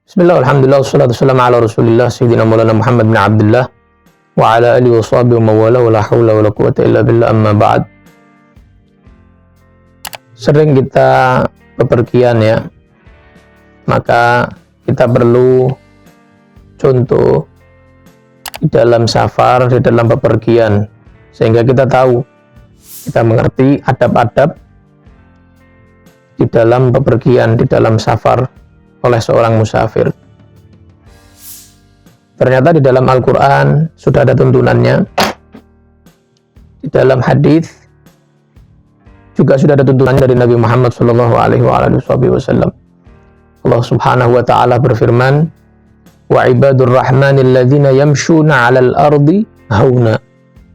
Bismillah, alhamdulillah, wassalatu wassalamu ala rasulillah sayyidina maulana Muhammad bin Abdullah wa ala alihi wa sahbihi wa mawala wa la hawla wa la quwata illa billah, amma ba'd. Sering kita bepergian ya, maka kita perlu contoh di dalam safar, di dalam bepergian, sehingga kita tahu, kita mengerti adab-adab di dalam bepergian, di dalam safar oleh seorang musafir. Ternyata di dalam Al-Quran sudah ada tuntunannya, di dalam hadis juga sudah ada tuntunannya dari Nabi Muhammad SAW. Allah Subhanahu wa Ta'ala berfirman, wa ibadur rahmanil ladzina yamshuna 'alal ardi hauna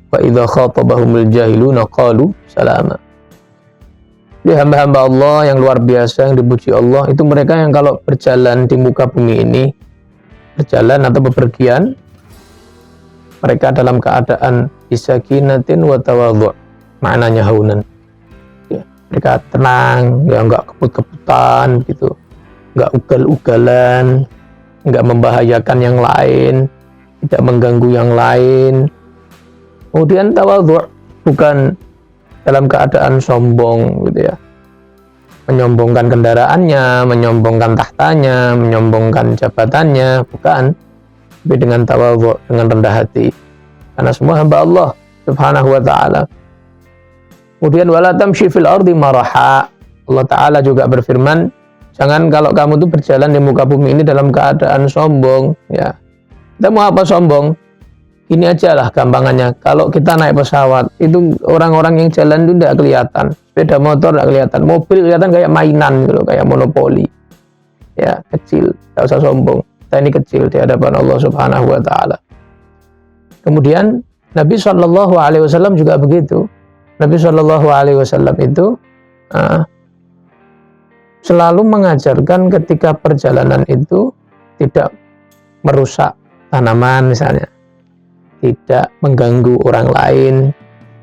wa idza khatabahumul jahiluna qalu salama. Jadi hamba-hamba Allah yang luar biasa, yang dipuji Allah, itu mereka yang kalau berjalan di muka bumi ini, berjalan atau bepergian, mereka dalam keadaan bisakinatin wa tawadhu', maknanya haunan ya, mereka tenang, ya, enggak keput-keputan gitu, enggak ugal-ugalan, enggak membahayakan yang lain, tidak mengganggu yang lain. Kemudian tawadhu', bukan dalam keadaan sombong gitu ya, menyombongkan kendaraannya, menyombongkan tahtanya, menyombongkan jabatannya, bukan, tapi dengan tawadhu', dengan rendah hati, karena semua hamba Allah Subhanahu wa Ta'ala. Kemudian wala tamshi fil ardi maraha, Allah Ta'ala juga berfirman, jangan kalau kamu tuh berjalan di muka bumi ini dalam keadaan sombong ya. Kita mau apa sombong? Ini aja lah gampangannya, kalau kita naik pesawat itu orang-orang yang jalan itu tidak kelihatan, sepeda motor tidak kelihatan, mobil kelihatan kayak mainan gitu, kayak monopoli ya, kecil, tidak usah sombong, kita ini kecil di hadapan Allah Subhanahu wa Ta'ala. Kemudian Nabi SAW juga begitu. Nabi SAW itu selalu mengajarkan ketika perjalanan itu tidak merusak tanaman misalnya, tidak mengganggu orang lain,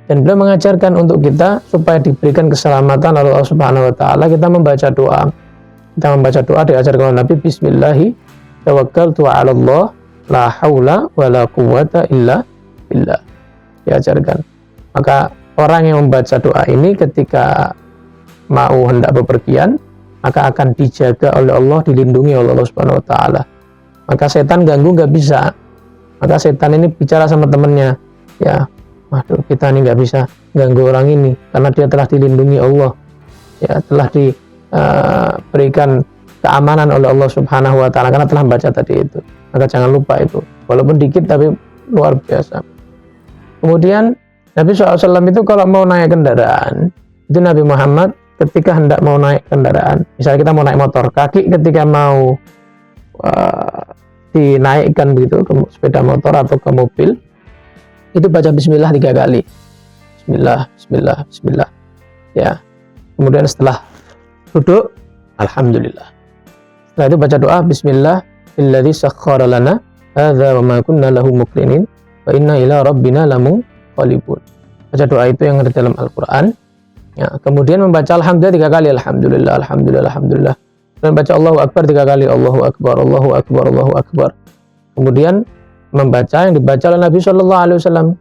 dan beliau mengajarkan untuk kita supaya diberikan keselamatan oleh Allah Subhanahu wa Ta'ala, kita membaca doa. Kita membaca doa diajarkan oleh Nabi, bismillahi tawakkaltu 'ala Allah la haula wa la quwwata illa billah, diajarkan. Maka orang yang membaca doa ini ketika mau hendak bepergian, maka akan dijaga oleh Allah, dilindungi oleh Allah Subhanahu wa Ta'ala. Maka setan ganggu nggak bisa. Maka setan ini bicara sama temannya, ya, waduh, kita ini nggak bisa ganggu orang ini karena dia telah dilindungi Allah, ya, telah diberikan keamanan oleh Allah Subhanahu wa Ta'ala karena telah baca tadi itu. Maka jangan lupa itu, walaupun dikit tapi luar biasa. Kemudian Nabi SAW itu kalau mau naik kendaraan, itu Nabi Muhammad ketika hendak mau naik kendaraan, misalnya kita mau naik motor, kaki ketika mau dinaikkan begitu ke sepeda motor atau ke mobil, itu baca bismillah 3 kali. Bismillah, bismillah, bismillah. Ya. Kemudian setelah duduk, alhamdulillah. Setelah itu baca doa, bismillah illadzi sakhkhara lana hadza wa ma kunna lahu muqrinin wa inna ila rabbina lamunqalibun. Baca doa itu yang ada dalam Al-Qur'an. Ya, kemudian membaca alhamdulillah 3 kali, alhamdulillah, alhamdulillah, alhamdulillah. Dan baca Allahu Akbar 3 kali, Allahu Akbar, Allahu Akbar, Allahu Akbar. Kemudian membaca yang dibaca oleh Nabi SAW,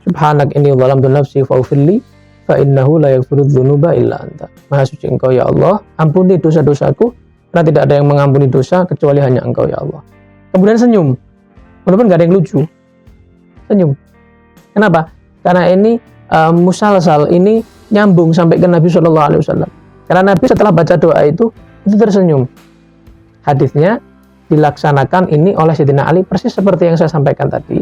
Subhanak inni zalamtu nafsi faghfirli fa innahu la yaghfiru dzunuba illa anta. Maha suci Engkau ya Allah, ampuni dosa-dosaku, karena tidak ada yang mengampuni dosa kecuali hanya Engkau ya Allah. Kemudian senyum, walaupun gak ada yang lucu, senyum. Kenapa? Karena ini musalsal, ini nyambung sampai ke Nabi SAW. Karena Nabi setelah baca doa itu tersenyum. Hadisnya dilaksanakan ini oleh Sayyidina Ali persis seperti yang saya sampaikan tadi.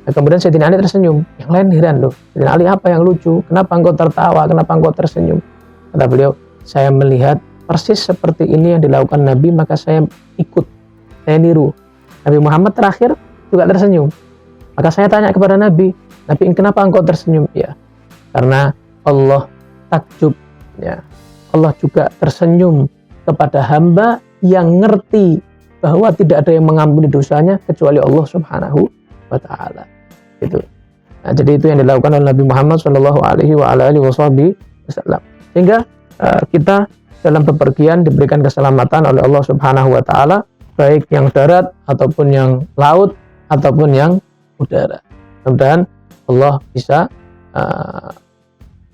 Nah, kemudian Sayyidina Ali tersenyum. Yang lain heran, loh, Sayyidina Ali apa yang lucu? Kenapa engkau tertawa? Kenapa engkau tersenyum? Kata beliau, saya melihat persis seperti ini yang dilakukan Nabi, maka saya ikut, saya niru. Nabi Muhammad terakhir juga tersenyum. Maka saya tanya kepada Nabi, kenapa engkau tersenyum? Ya, karena Allah takjub, ya. Allah juga tersenyum kepada hamba yang ngerti bahwa tidak ada yang mengampuni dosanya kecuali Allah Subhanahu wa Ta'ala. Itu. Nah, jadi itu yang dilakukan oleh Nabi Muhammad SAW. Sehingga kita dalam bepergian diberikan keselamatan oleh Allah Subhanahu wa taala, baik yang darat ataupun yang laut ataupun yang udara. Mudah-mudahan Allah bisa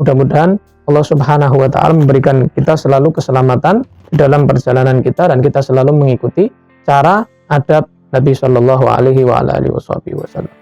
mudah-mudahan Allah Subhanahu wa taala memberikan kita selalu keselamatan dalam perjalanan kita, dan kita selalu mengikuti cara adab Nabi Shallallahu alaihi wasallam.